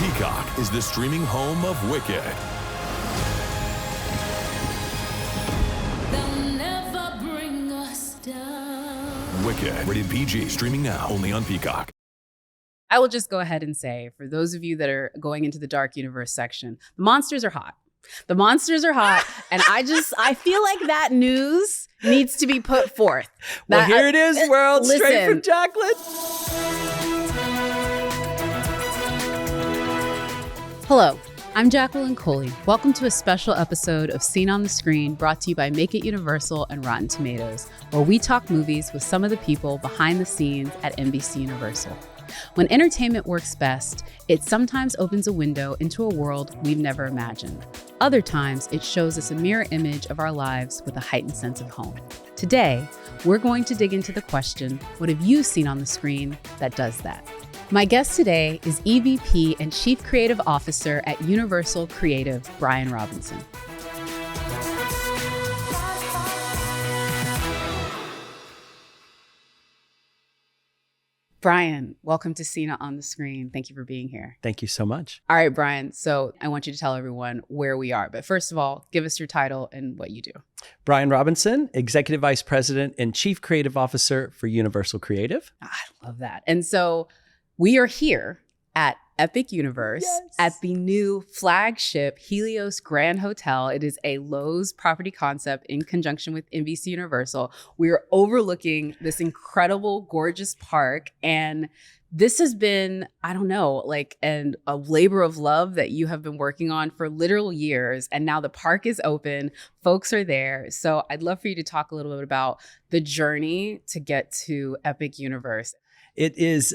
Peacock is the streaming home of Wicked. They'll never bring us down. Wicked, rated PG, streaming now only on Peacock. I will just go ahead and say, for those of you that are going into the dark universe section, the monsters are hot. The monsters are hot. And I feel like that news needs to be put forth. Well, here it is, world, straight listen. from Jacqueline. Hello, I'm Jacqueline Coley. Welcome to a special episode of Seen on the Screen, brought to you by Make It Universal and Rotten Tomatoes, where we talk movies with some of the people behind the scenes at NBC Universal. When entertainment works best, it sometimes opens a window into a world we've never imagined. Other times, it shows us a mirror image of our lives with a heightened sense of home. Today, we're going to dig into the question, what have you seen on the screen that does that? My guest today is EVP and Chief Creative Officer at Universal Creative, Brian Robinson. Brian, welcome to Seen on the Screen. Thank you for being here. Thank you so much. All right, Brian. So I want you to tell everyone where we are. But first of all, give us your title and what you do. Brian Robinson, Executive Vice President and Chief Creative Officer for Universal Creative. I love that. And so we are here at Epic Universe at the new flagship Helios Grand Hotel. It is a Loews Property concept in conjunction with NBC Universal. We are overlooking this incredible, gorgeous park. And this has been, I don't know, like a labor of love that you have been working on for literal years. And now the park is open. Folks are there. So I'd love for you to talk a little bit about the journey to get to Epic Universe. It is,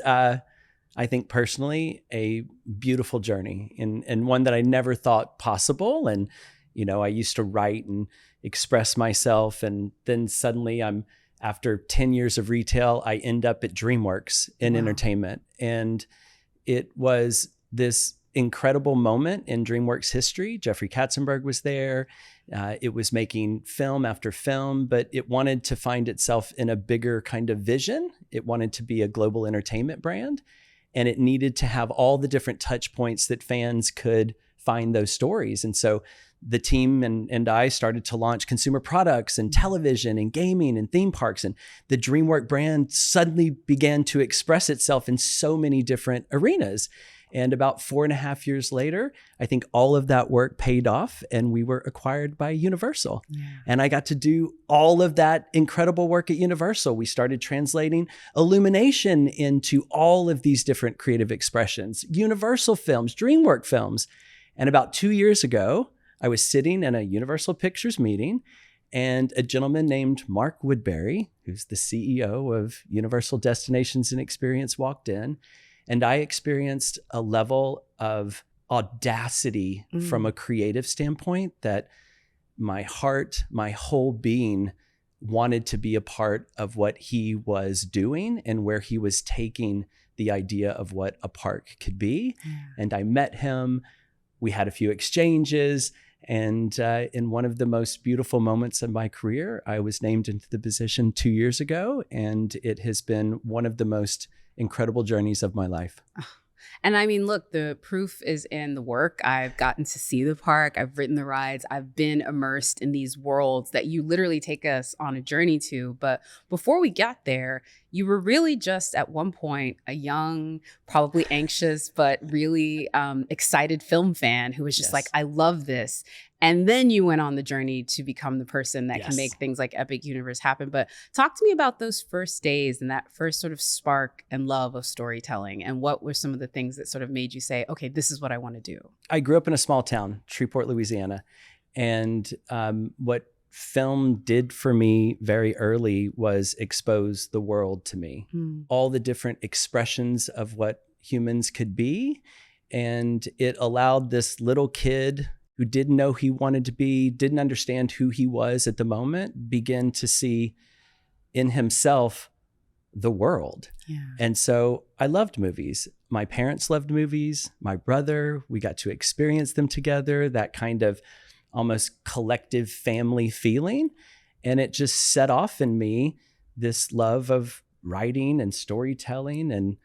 I think personally, a beautiful journey and one that I never thought possible. And, you know, I used to write and express myself. And then suddenly after 10 years of retail, I end up at DreamWorks in entertainment. And it was this incredible moment in DreamWorks history. Jeffrey Katzenberg was there. It was making film after film, but it wanted to find itself in a bigger kind of vision. It wanted to be a global entertainment brand. And it needed to have all the different touch points that fans could find those stories. And so the team and I started to launch consumer products and television and gaming and theme parks. And the DreamWorks brand suddenly began to express itself in so many different arenas. And about 4.5 years later, I think all of that work paid off and we were acquired by Universal. Yeah. And I got to do all of that incredible work at Universal. We started translating illumination into all of these different creative expressions, Universal films, DreamWorks films. And about 2 years ago, I was sitting in a Universal Pictures meeting and a gentleman named Mark Woodbury, who's the CEO of Universal Destinations and Experience, walked in. And I experienced a level of audacity from a creative standpoint that my heart, my whole being wanted to be a part of what he was doing and where he was taking the idea of what a park could be. Yeah. And I met him. We had a few exchanges. And in one of the most beautiful moments of my career, I was named into the position 2 years ago. And it has been one of the most incredible journeys of my life. And I mean, look, the proof is in the work. I've gotten to see the park. I've ridden the rides. I've been immersed in these worlds that you literally take us on a journey to. But before we got there, you were really just at one point a young, probably anxious, but really excited film fan who was just like, I love this. And then you went on the journey to become the person that can make things like Epic Universe happen. But talk to me about those first days and that first sort of spark and love of storytelling. And what were some of the things that sort of made you say, okay, this is what I want to do? I grew up in a small town, Shreveport, Louisiana. And what film did for me very early was expose the world to me. All the different expressions of what humans could be. And it allowed this little kid who didn't know who he wanted to be, didn't understand who he was at the moment, begin to see in himself the world. Yeah. And so I loved movies. My parents loved movies. My brother, we got to experience them together, that kind of almost collective family feeling. And it just set off in me this love of writing and storytelling and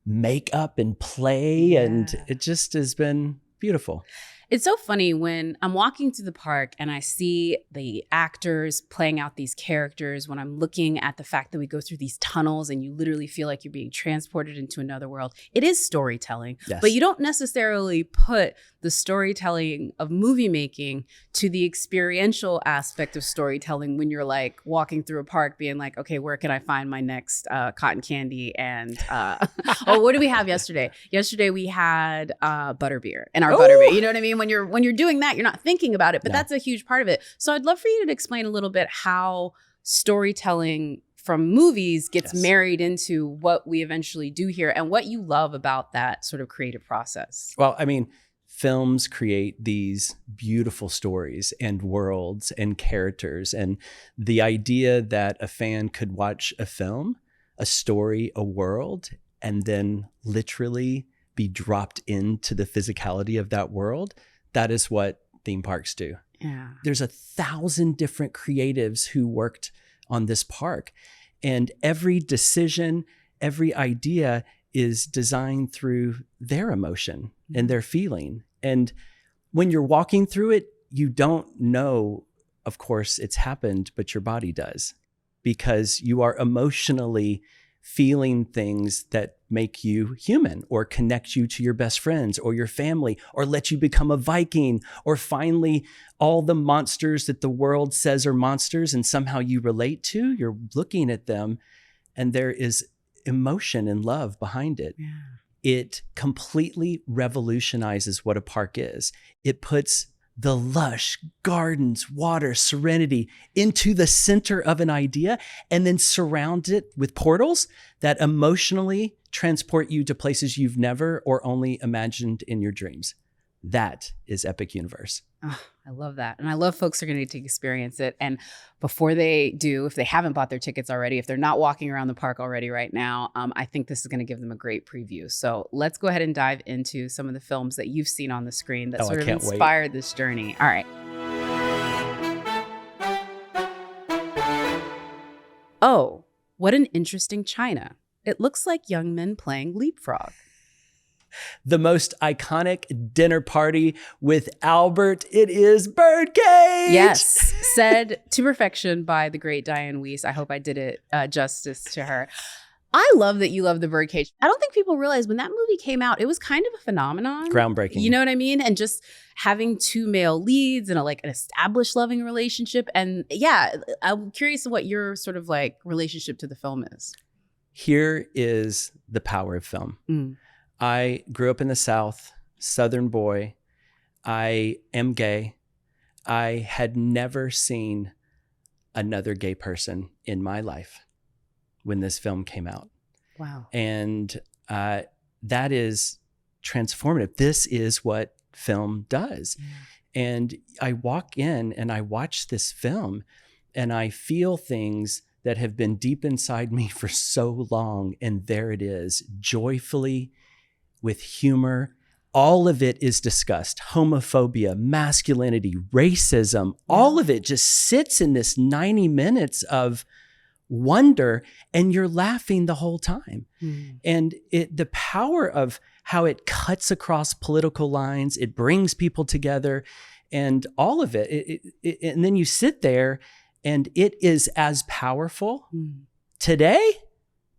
makeup and play. And it just has been beautiful. It's so funny when I'm walking through the park and I see the actors playing out these characters, when I'm looking at the fact that we go through these tunnels and you literally feel like you're being transported into another world. It is storytelling, but you don't necessarily put the storytelling of movie making to the experiential aspect of storytelling when you're like walking through a park being like, okay, where can I find my next cotton candy? And oh, what did we have yesterday? Yesterday we had butterbeer and our butterbeer. You know what I mean? When you're doing that, you're not thinking about it, but that's a huge part of it. So I'd love for you to explain a little bit how storytelling from movies gets married into what we eventually do here and what you love about that sort of creative process. Well, I mean, films create these beautiful stories and worlds and characters. And the idea that a fan could watch a film, a story, a world, and then literally be dropped into the physicality of that world, that is what theme parks do. Yeah. There's 1,000 different creatives who worked on this park. And every decision, every idea is designed through their emotion and their feeling. And when you're walking through it, you don't know, of course, it's happened, but your body does, because you are emotionally feeling things that make you human or connect you to your best friends or your family or let you become a Viking, or finally all the monsters that the world says are monsters and somehow you relate to, you're looking at them and there is emotion and love behind it. Yeah. It completely revolutionizes what a park is. It puts the lush gardens, water, serenity into the center of an idea and then surround it with portals that emotionally transport you to places you've never or only imagined in your dreams. That is Epic Universe. Oh, I love that. And I love folks are going to need to experience it. And before they do, if they haven't bought their tickets already, if they're not walking around the park already right now, I think this is going to give them a great preview. So let's go ahead and dive into some of the films that you've seen on the screen that sort of inspired this journey. All right. Oh, what an interesting china. It looks like young men playing leapfrog. The most iconic dinner party with Albert. It is Birdcage. Yes, said to perfection by the great Diane Weiss. I hope I did it justice to her. I love that you love the Birdcage. I don't think people realize when that movie came out, it was kind of a phenomenon. Groundbreaking. You know what I mean? And just having two male leads and an established loving relationship. And yeah, I'm curious what your sort of like relationship to the film is. Here is the power of film. I grew up in the South, Southern boy. I am gay. I had never seen another gay person in my life when this film came out. Wow. And that is transformative. This is what film does. And I walk in and I watch this film and I feel things that have been deep inside me for so long. And there it is, joyfully, with humor. All of it is discussed. Homophobia, masculinity, racism, all of it just sits in this 90 minutes of wonder and you're laughing the whole time. And the power of how it cuts across political lines, it brings people together and all of it. And then you sit there and it is as powerful today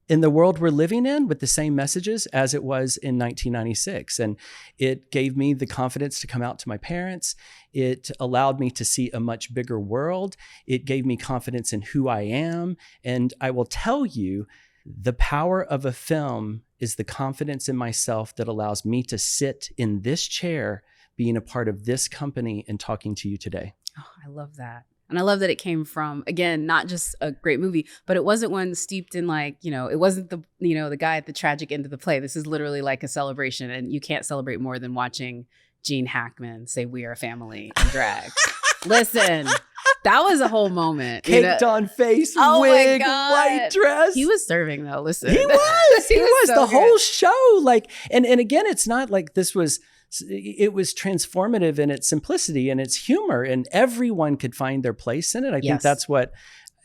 in the world we're living in with the same messages as it was in 1996. And it gave me the confidence to come out to my parents. It allowed me to see a much bigger world. It gave me confidence in who I am. And I will tell you, the power of a film is the confidence in myself that allows me to sit in this chair, being a part of this company and talking to you today. Oh, I love that. And I love that it came from, again, not just a great movie, but it wasn't one steeped in it wasn't the guy at the tragic end of the play. This is literally like a celebration. And you can't celebrate more than watching Gene Hackman say, "We are a family" in drag. Listen, that was a whole moment. Caked on face, wig, white dress. He was serving though. Listen. He was. He was so the whole show. And again, it's not like this was... It was transformative in its simplicity and its humor, and everyone could find their place in it. I think that's what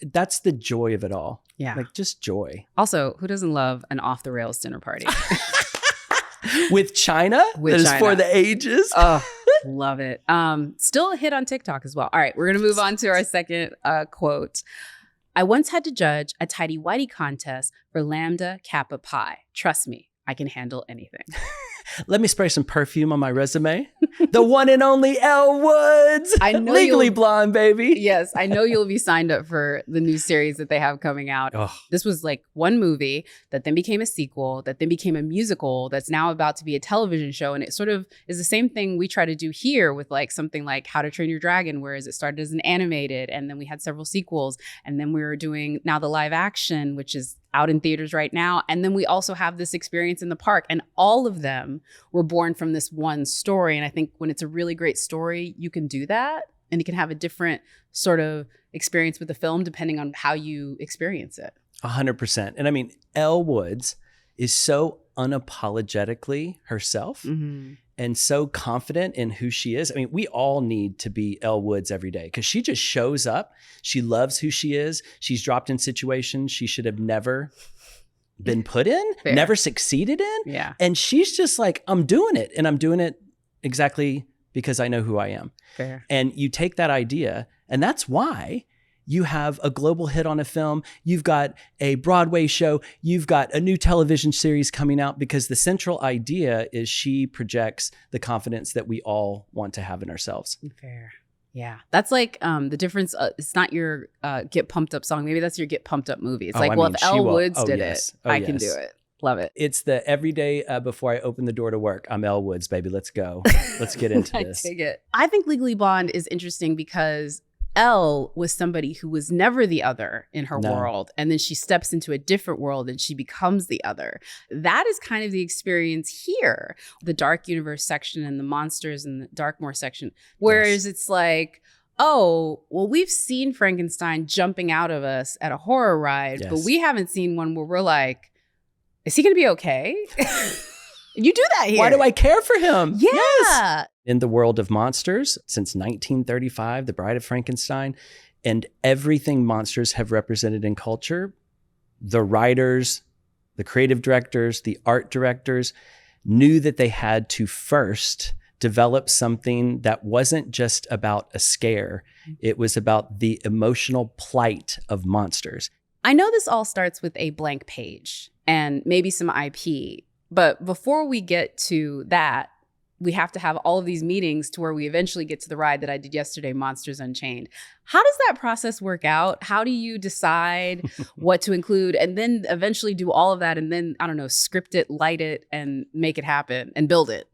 that's the joy of it all. Yeah. Like just joy. Also, who doesn't love an off the rails dinner party? With China? With that is China. for the ages. Oh, love it. Still a hit on TikTok as well. All right, we're going to move on to our second quote. I once had to judge a tidy whitey contest for Lambda Kappa Pi. Trust me, I can handle anything. Let me spray some perfume on my resume. The one and only Elle Woods. I know Legally Blonde, baby. Yes, I know you'll be signed up for the new series that they have coming out. Oh. This was like one movie that then became a sequel, that then became a musical, that's now about to be a television show. And it sort of is the same thing we try to do here with like something like How to Train Your Dragon, whereas it started as an animated and then we had several sequels. And then we were doing now the live action, which is out in theaters right now. And then we also have this experience in the park. And all of them were born from this one story. And I think when it's a really great story, you can do that. And you can have a different sort of experience with the film depending on how you experience it. 100%. And I mean, Elle Woods is so unapologetically herself and so confident in who she is. I mean, we all need to be Elle Woods every day because she just shows up. She loves who she is. She's dropped in situations she should have never been put in, Fair. never succeeded in. Yeah. And she's just like, I'm doing it. And I'm doing it exactly because I know who I am. Fair. And you take that idea, and that's why you have a global hit on a film. You've got a Broadway show. You've got a new television series coming out because the central idea is she projects the confidence that we all want to have in ourselves. Fair. Yeah. That's like the difference. It's not your Get Pumped Up song. Maybe that's your Get Pumped Up movie. It's Oh, like, I well, mean, if she Elle will. Woods Oh, did yes. it, Oh, I can yes. do it. Love it. It's the every day before I open the door to work, I'm Elle Woods, baby. Let's go. Let's get into this. I dig it. I think Legally Blonde is interesting because Elle was somebody who was never the other in her No. world. And then she steps into a different world and she becomes the other. That is kind of the experience here. The dark universe section and the monsters and the Darkmoor section. Whereas it's like, oh, well, we've seen Frankenstein jumping out of us at a horror ride, but Yes. we haven't seen one where we're like, is he going to be okay? You do that here. Why do I care for him? Yeah. Yes. In the world of monsters, since 1935, The Bride of Frankenstein, and everything monsters have represented in culture, the writers, the creative directors, the art directors knew that they had to first develop something that wasn't just about a scare. It was about the emotional plight of monsters. I know this all starts with a blank page and maybe some IP, but before we get to that, we have to have all of these meetings to where we eventually get to the ride that I did yesterday, Monsters Unchained. How does that process work out? How do you decide what to include and then eventually do all of that and then, I don't know, script it, light it, and make it happen and build it?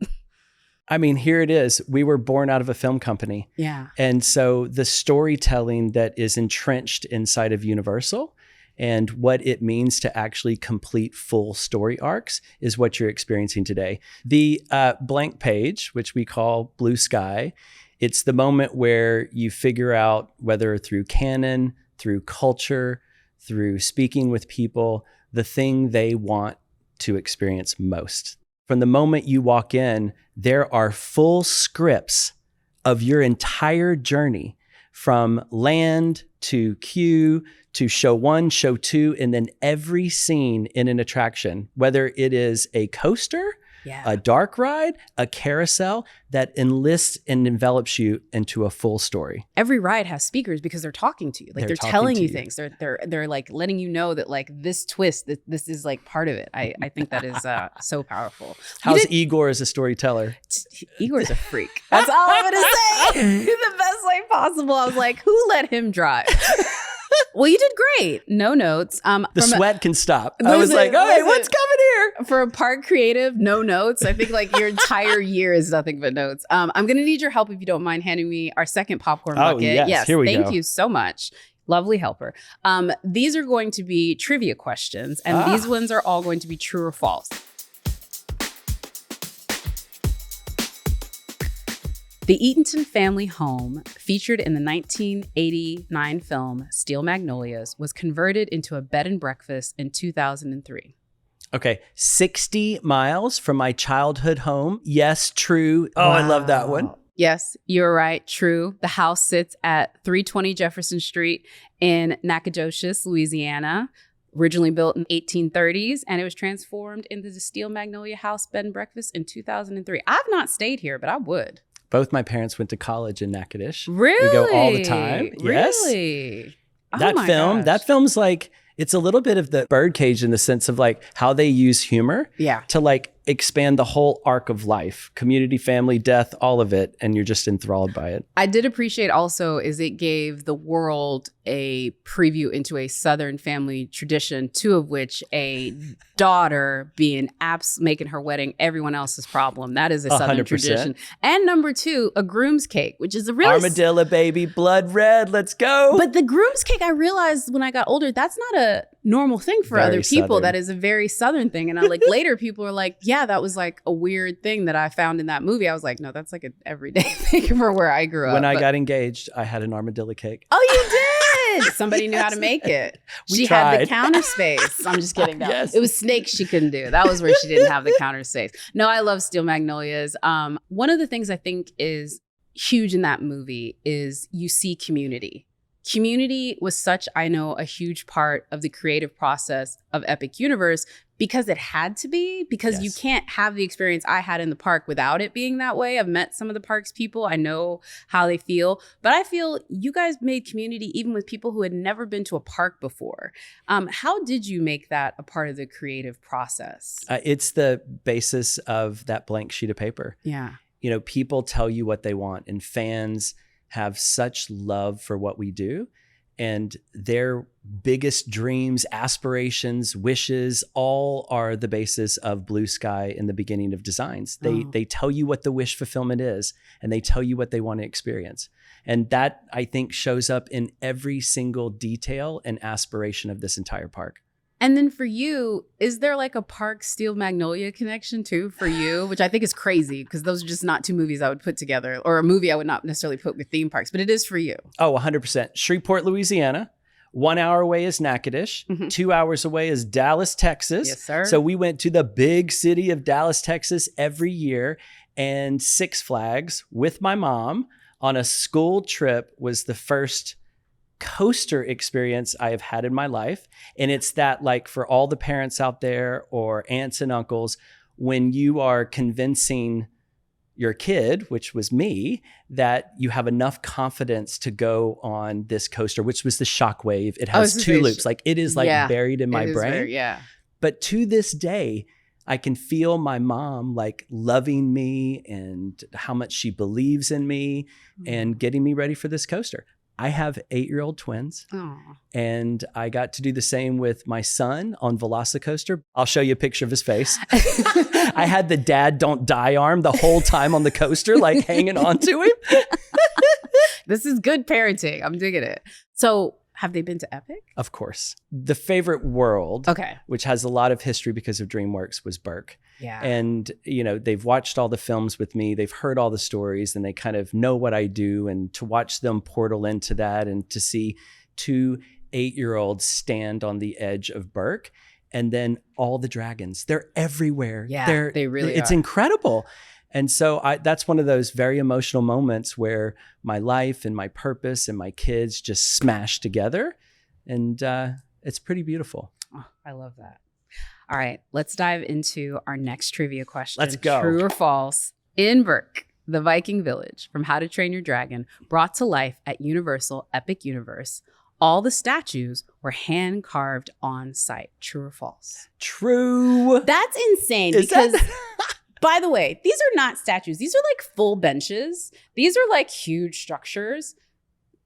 I mean, here it is. We were born out of a film company. Yeah. And so the storytelling that is entrenched inside of Universal and what it means to actually complete full story arcs is what you're experiencing today. The blank page, which we call Blue Sky, it's the moment where you figure out whether through canon, through culture, through speaking with people, the thing they want to experience most. From the moment you walk in, there are full scripts of your entire journey from land to queue to show 1, show 2, and then every scene in an attraction, whether it is a coaster, a dark ride, a carousel that enlists and envelops you into a full story. Every ride has speakers because they're talking to you. Like they're talking telling to you you. things. They're like letting you know that like this twist, that this is like part of it. I think that is so powerful. How's Igor as a storyteller? Igor's a freak. That's all I'm gonna say. The best way possible. I was like, who let him drive? Well, you did great. No notes. The sweat can stop. I was like, all right, what's coming here? For a park creative, no notes. I think like your entire year is nothing but notes. I'm going to need your help if you don't mind handing me our second popcorn bucket. Yes, here we go. Thank you so much. Lovely helper. These are going to be trivia questions, and these ones are all going to be true or false. The Eatonton family home, featured in the 1989 film Steel Magnolias, was converted into a bed and breakfast in 2003. Okay, 60 miles from my childhood home. Yes, true. Oh, I love that one. Yes, you're right. True. The house sits at 320 Jefferson Street in Nacogdoches, Louisiana. Originally built in 1830s, and it was transformed into the Steel Magnolia House Bed and Breakfast in 2003. I've not stayed here, but I would. Both my parents went to college in Natchitoches. Really? We go all the time. Yes. Really? Oh That my film, gosh. that film's like, it's a little bit of the Birdcage in the sense of like how they use humor Yeah. to like expand the whole arc of life, community, family, death, all of it. And you're just enthralled by it. I did appreciate also is it gave the world a preview into a Southern family tradition, two of which a daughter being making her wedding everyone else's problem. That is a Southern 100%. tradition. And number two, a groom's cake, which is a really Armadillo, baby, blood red, let's go. But the groom's cake, I realized when I got older, that's not a normal thing for Very other people. Southern. That is a very Southern thing. And I like later people are like, yeah, that was like a weird thing that I found in that movie. I was like, no, that's like an everyday thing for where I grew up. When I But- got engaged, I had an armadillo cake. Oh, you did? Somebody knew how to make it. We She had the tried. counter space. I'm just kidding. No. Yes. It was snakes she couldn't do. That was where she didn't have the counter space. No, I love Steel Magnolias. One of the things I think is huge in that movie is you see community. Community was such, I know, a huge part of the creative process of Epic Universe because it had to be, because you Yes. can't have the experience I had in the park without it being that way. I've met some of the park's people. I know how they feel, but I feel you guys made community even with people who had never been to a park before. How did you make that a part of the creative process? It's the basis of that blank sheet of paper. Yeah. You know, people tell you what they want, and fans have such love for what we do, and their biggest dreams, aspirations, wishes, all are the basis of blue sky in the beginning of designs. They tell you what the wish fulfillment is, and they tell you what they want to experience. And that, I think, shows up in every single detail and aspiration of this entire park. And then for you, is there like a Park Steel Magnolia connection too for you? Which I think is crazy because those are just not two movies I would put together, or a movie I would not necessarily put with theme parks, but it is for you. Oh, 100%. Shreveport, Louisiana. 1 hour away is Natchitoches. Mhm. 2 hours away is Dallas, Texas. Yes, sir. So we went to the big city of Dallas, Texas every year, and Six Flags with my mom on a school trip was the first coaster experience I have had in my life. And it's that, like, for all the parents out there or aunts and uncles, when you are convincing your kid, which was me, that you have enough confidence to go on this coaster, which was the Shockwave. It has this is two very loops. Like, it is like Yeah, buried in my It is brain. yeah. But to this day, I can feel my mom like loving me and how much she believes in me and getting me ready for this coaster. I have 8-year-old twins, Aw. and I got to do the same with my son on Velocicoaster. I'll show you a picture of his face. I had the dad don't die arm the whole time on the coaster, like hanging on to him. This is good parenting. I'm digging it. So have they been to Epic? Of course. The favorite world, Okay. which has a lot of history because of DreamWorks, was Burke. Yeah. And, you know, they've watched all the films with me. They've heard all the stories, and they kind of know what I do. And to watch them portal into that and to see 2 8-year-olds stand on the edge of Burke, and then all the dragons, they're everywhere. Yeah, they really It's are. incredible. And so that's one of those very emotional moments where my life and my purpose and my kids just smash together. And it's pretty beautiful. Oh, I love that. All right, let's dive into our next trivia question. Let's go. True or false? In Burke, the Viking village from How to Train Your Dragon, brought to life at Universal Epic Universe, all the statues were hand carved on site. True or false? True. That's insane Is that- because, by the way, these are not statues. These are like full benches. These are like huge structures.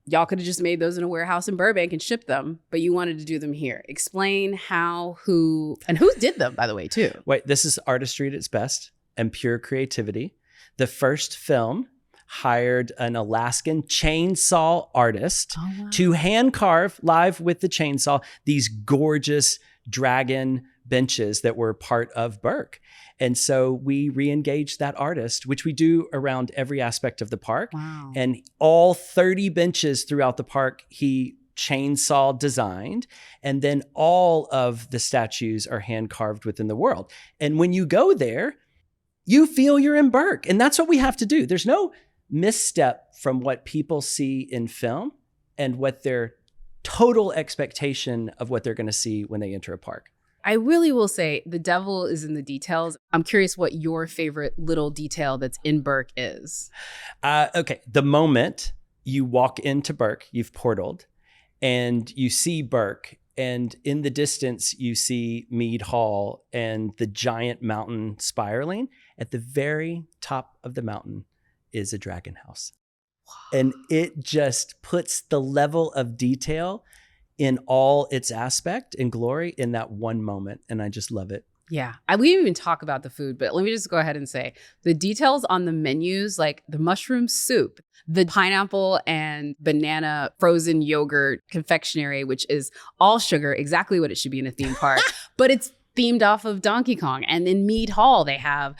Y'all could have just made those in a warehouse in Burbank and shipped them, but you wanted to do them here. Explain how, who, and who did them, by the way, too. Wait, this is artistry at its best and pure creativity. The first film hired an Alaskan chainsaw artist to hand carve live with the chainsaw these gorgeous dragon benches that were part of Burke. And so we re-engaged that artist, which we do around every aspect of the park. Wow. And all 30 benches throughout the park, he chainsaw designed. And then all of the statues are hand carved within the world. And when you go there, you feel you're in Burke. And that's what we have to do. There's no misstep from what people see in film and what their total expectation of what they're going to see when they enter a park. I really will say the devil is in the details. I'm curious what your favorite little detail that's in Burke is. Okay. The moment you walk into Burke, you've portaled, and you see Burke, and in the distance, you see Mead Hall and the giant mountain spiraling. At the very top of the mountain is a dragon house. Wow. And it just puts the level of detail in all its aspect and glory in that one moment. And I just love it. Yeah. We didn't even talk about the food, but let me just go ahead and say the details on the menus, like the mushroom soup, the pineapple and banana frozen yogurt confectionery, which is all sugar, exactly what it should be in a theme park, but it's themed off of Donkey Kong. And in Mead Hall, they have,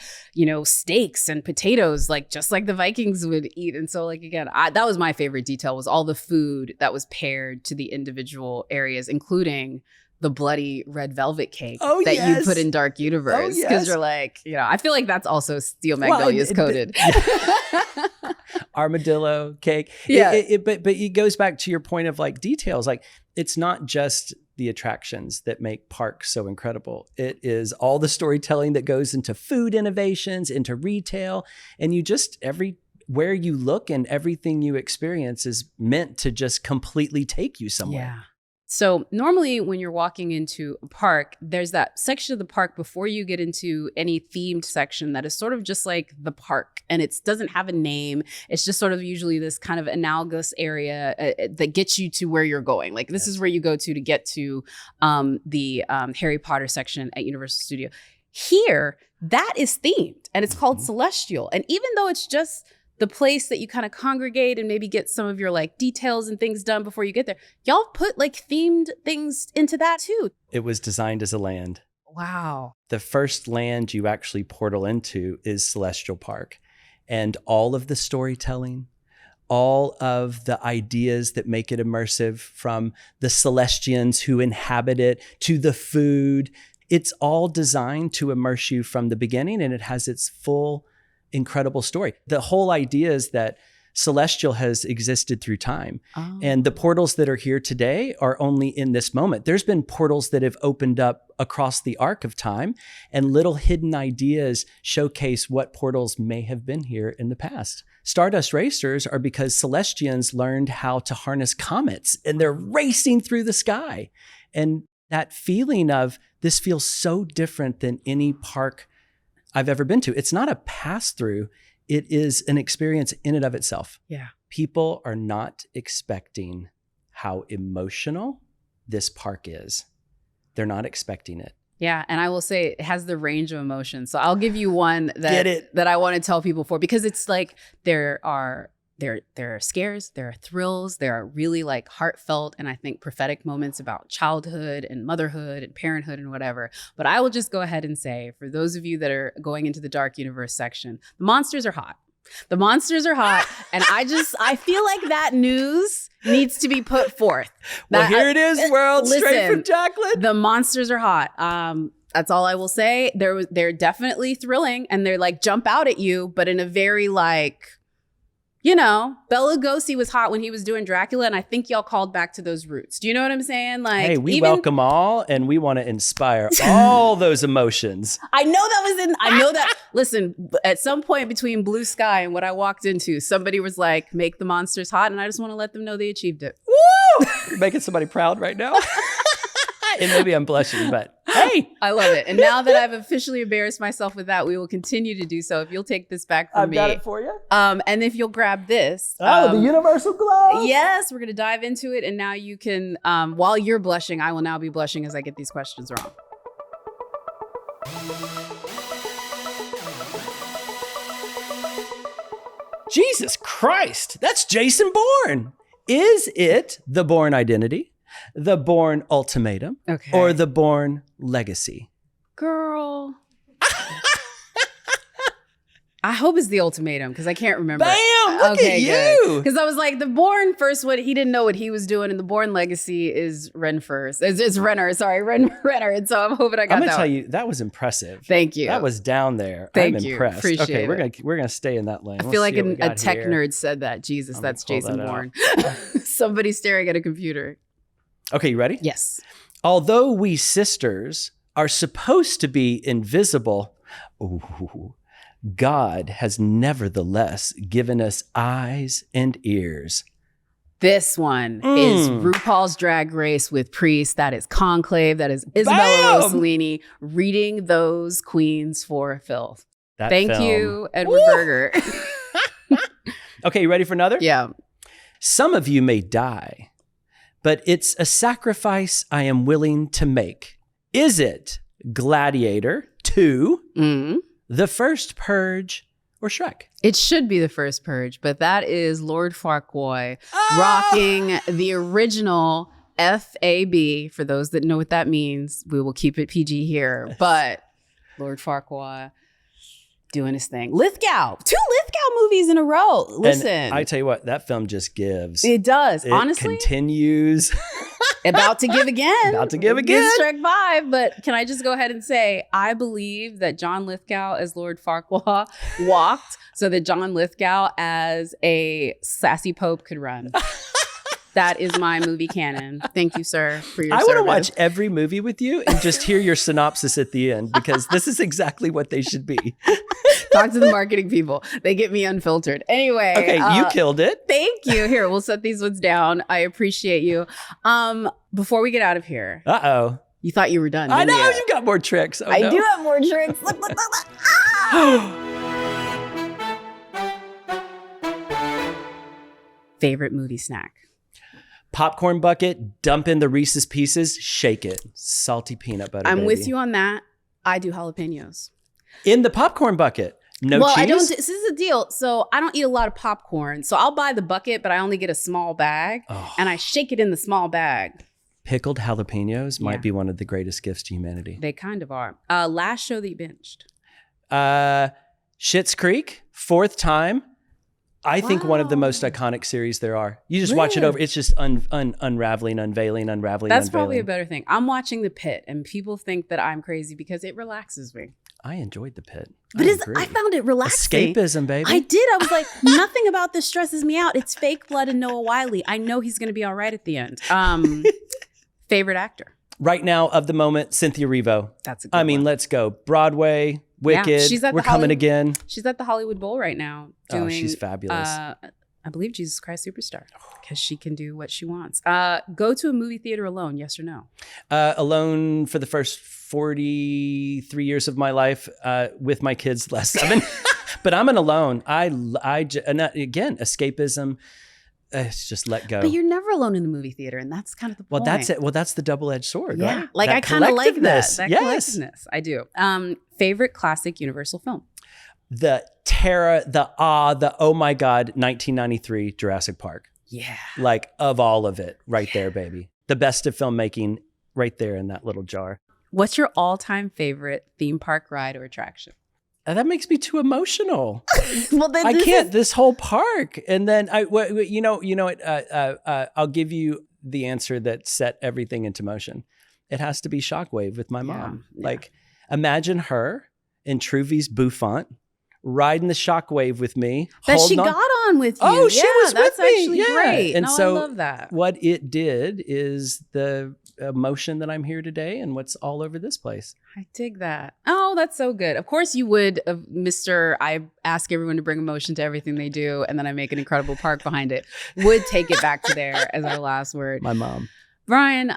steaks and potatoes, like just like the Vikings would eat. And so again, that was my favorite detail, was all the food that was paired to the individual areas, including the bloody red velvet cake you put in Dark Universe. Because you're like, I feel like that's also Steel Magnolias coded. Armadillo cake. Yeah. But it goes back to your point of details. It's not just the attractions that make parks so incredible. It is all the storytelling that goes into food innovations, into retail, and everywhere you look and everything you experience is meant to just completely take you somewhere. Yeah. So normally when you're walking into a park, there's that section of the park before you get into any themed section that is sort of just like the park, and it doesn't have a name. It's just sort of usually this kind of analogous area that gets you to where you're going. This is where you go to get to the Harry Potter section at Universal Studios. Here, that is themed, and it's called Celestial. And even though it's just the place that you kind of congregate and maybe get some of your details and things done before you get there, y'all put themed things into that too. It was designed as a land. Wow. The first land you actually portal into is Celestial Park. And all of the storytelling, all of the ideas that make it immersive, from the Celestians who inhabit it to the food, it's all designed to immerse you from the beginning, and it has its full incredible story. The whole idea is that Celestial has existed through time. Oh. And the portals that are here today are only in this moment. There's been portals that have opened up across the arc of time, and little hidden ideas showcase what portals may have been here in the past. Stardust Racers are because Celestians learned how to harness comets, and they're racing through the sky. And that feeling of, this feels so different than any park I've ever been to. It's not a pass-through. It is an experience in and of itself. Yeah. People are not expecting how emotional this park is. They're not expecting it. Yeah. And I will say it has the range of emotions. So I'll give you one that I want to tell people for, because it's there are scares, there are thrills, there are really heartfelt and I think prophetic moments about childhood and motherhood and parenthood and whatever. But I will just go ahead and say, for those of you that are going into the Dark Universe section, the monsters are hot. The monsters are hot. And I feel like that news needs to be put forth. Here it is, world, straight from Jacqueline. The monsters are hot. That's all I will say. They're definitely thrilling, and they're jump out at you, but in a very Bela Lugosi was hot when he was doing Dracula, and I think y'all called back to those roots. Do you know what I'm saying? Hey, we welcome all, and we want to inspire all those emotions. I know that. Listen, at some point between Blue Sky and what I walked into, somebody was like, make the monsters hot, and I just want to let them know they achieved it. Woo! You're making somebody proud right now. And maybe I'm blushing, but hey. I love it. And now that I've officially embarrassed myself with that, we will continue to do so. If you'll take this back from me. I've got it for you. And if you'll grab this. The Universal Globe. Yes, we're going to dive into it. And now you can, while you're blushing, I will now be blushing as I get these questions wrong. Jesus Christ, that's Jason Bourne. Is it the Bourne Identity, the Bourne Ultimatum, or the Bourne Legacy? Girl. I hope it's The Ultimatum because I can't remember. Bam! Look at you! Because I was like, the Bourne first one, he didn't know what he was doing, and the Bourne Legacy is Ren first. It's Renner, sorry, Renner. And so I'm hoping I got that. I'm gonna tell you, that was impressive. Thank you. That was down there. Thank I'm you. impressed. Appreciate okay, we're gonna stay in that lane. I feel like a tech nerd said that. Jesus, that's Jason Bourne. Somebody staring at a computer. Okay, you ready? Yes. Although we sisters are supposed to be invisible, ooh, God has nevertheless given us eyes and ears. This one is RuPaul's Drag Race with Priest. That is Conclave. That is Isabella Rossellini reading those queens for filth. Thank you, Edward Berger. Okay, you ready for another? Yeah. Some of you may die, but it's a sacrifice I am willing to make. Is it Gladiator 2, The First Purge, or Shrek? It should be The First Purge, but that is Lord Farquaad rocking the original FAB. For those that know what that means, we will keep it PG here. But Lord Farquaad doing his thing. Lithgow, 2 Lithgow movies in a row. Listen. And I tell you what, that film just gives. It does. It honestly. Continues. About to give again. About to give again. It's Shrek 5. But can I just go ahead and say, I believe that John Lithgow as Lord Farquaad walked so that John Lithgow as a sassy pope could run. That is my movie canon. Thank you, sir, for your service. I want to watch every movie with you and just hear your synopsis at the end, because this is exactly what they should be. Talk to the marketing people. They get me unfiltered. Anyway. Okay, you killed it. Thank you. Here, we'll set these ones down. I appreciate you. Before we get out of here. Uh-oh. You thought you were done. I know, you? you've got more tricks. Oh, I no. do have more tricks. Look. Ah! Favorite movie snack? Popcorn bucket, dump in the Reese's Pieces, shake it. Salty peanut butter, I'm baby. with you on that. I do jalapenos. In the popcorn bucket. No well, cheese? I don't. This is the deal. So I don't eat a lot of popcorn. So I'll buy the bucket, but I only get a small bag, and I shake it in the small bag. Pickled jalapenos might be one of the greatest gifts to humanity. They kind of are. Last show that you binged? Schitt's Creek, 4th time. I think one of the most iconic series there are. You just watch it over. It's just unraveling, unveiling. That's probably a better thing. I'm watching The Pit, and people think that I'm crazy because it relaxes me. I enjoyed The Pit. But I found it relaxing. Escapism, baby. I did. I was like, nothing about this stresses me out. It's fake blood and Noah Wyle. I know he's going to be all right at the end. Favorite actor? Right now, of the moment, Cynthia Erivo. That's a good one. Let's go. Broadway, Wicked. She's at We're coming again. She's at the Hollywood Bowl right now doing. Oh, she's fabulous. I believe Jesus Christ Superstar, because she can do what she wants. Go to a movie theater alone, yes or no? Alone for the first 43 years of my life, with my kids last 7. But I'm an alone. And again, escapism. It's just let go. But you're never alone in the movie theater, and that's kind of the point. Well, that's it. Well, that's the double-edged sword, right? Like that I kind of like that. That yes. collectiveness. I do. Favorite classic Universal film? The terror, the awe, the oh my God, 1993 Jurassic Park. Yeah. Like, of all of it, right there, baby. The best of filmmaking right there in that little jar. What's your all-time favorite theme park ride or attraction? That makes me too emotional. Well, then I can't. This whole park, and then I'll give you the answer that set everything into motion. It has to be Shockwave with my mom. Yeah. Like, imagine her in Truvy's bouffant riding the Shockwave with me. That she got on with you. Oh, she was that's with me. actually great. And so I love that. What it did is the emotion that I'm here today and what's all over this place. I dig that. Oh, that's so good. Of course you would, I ask everyone to bring emotion to everything they do, and then I make an incredible park behind it. Would take it back to there as our last word. My mom. Brian,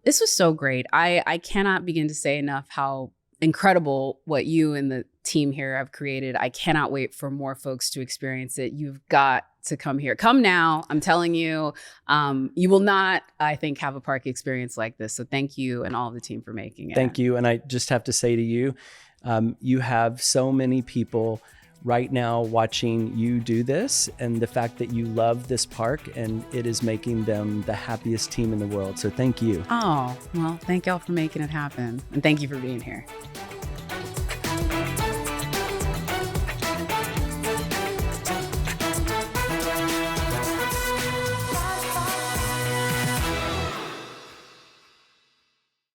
this was so great. I cannot begin to say enough how incredible what you and the team here have created. I cannot wait for more folks to experience it. You've got to come here. Come now. I'm telling you, you will not, I think, have a park experience like this. So thank you and all of the team for making it. Thank you. And I just have to say to you, you have so many people right now watching you do this, and the fact that you love this park, and it is making them the happiest team in the world. So thank you. Oh, well, thank y'all for making it happen. And thank you for being here.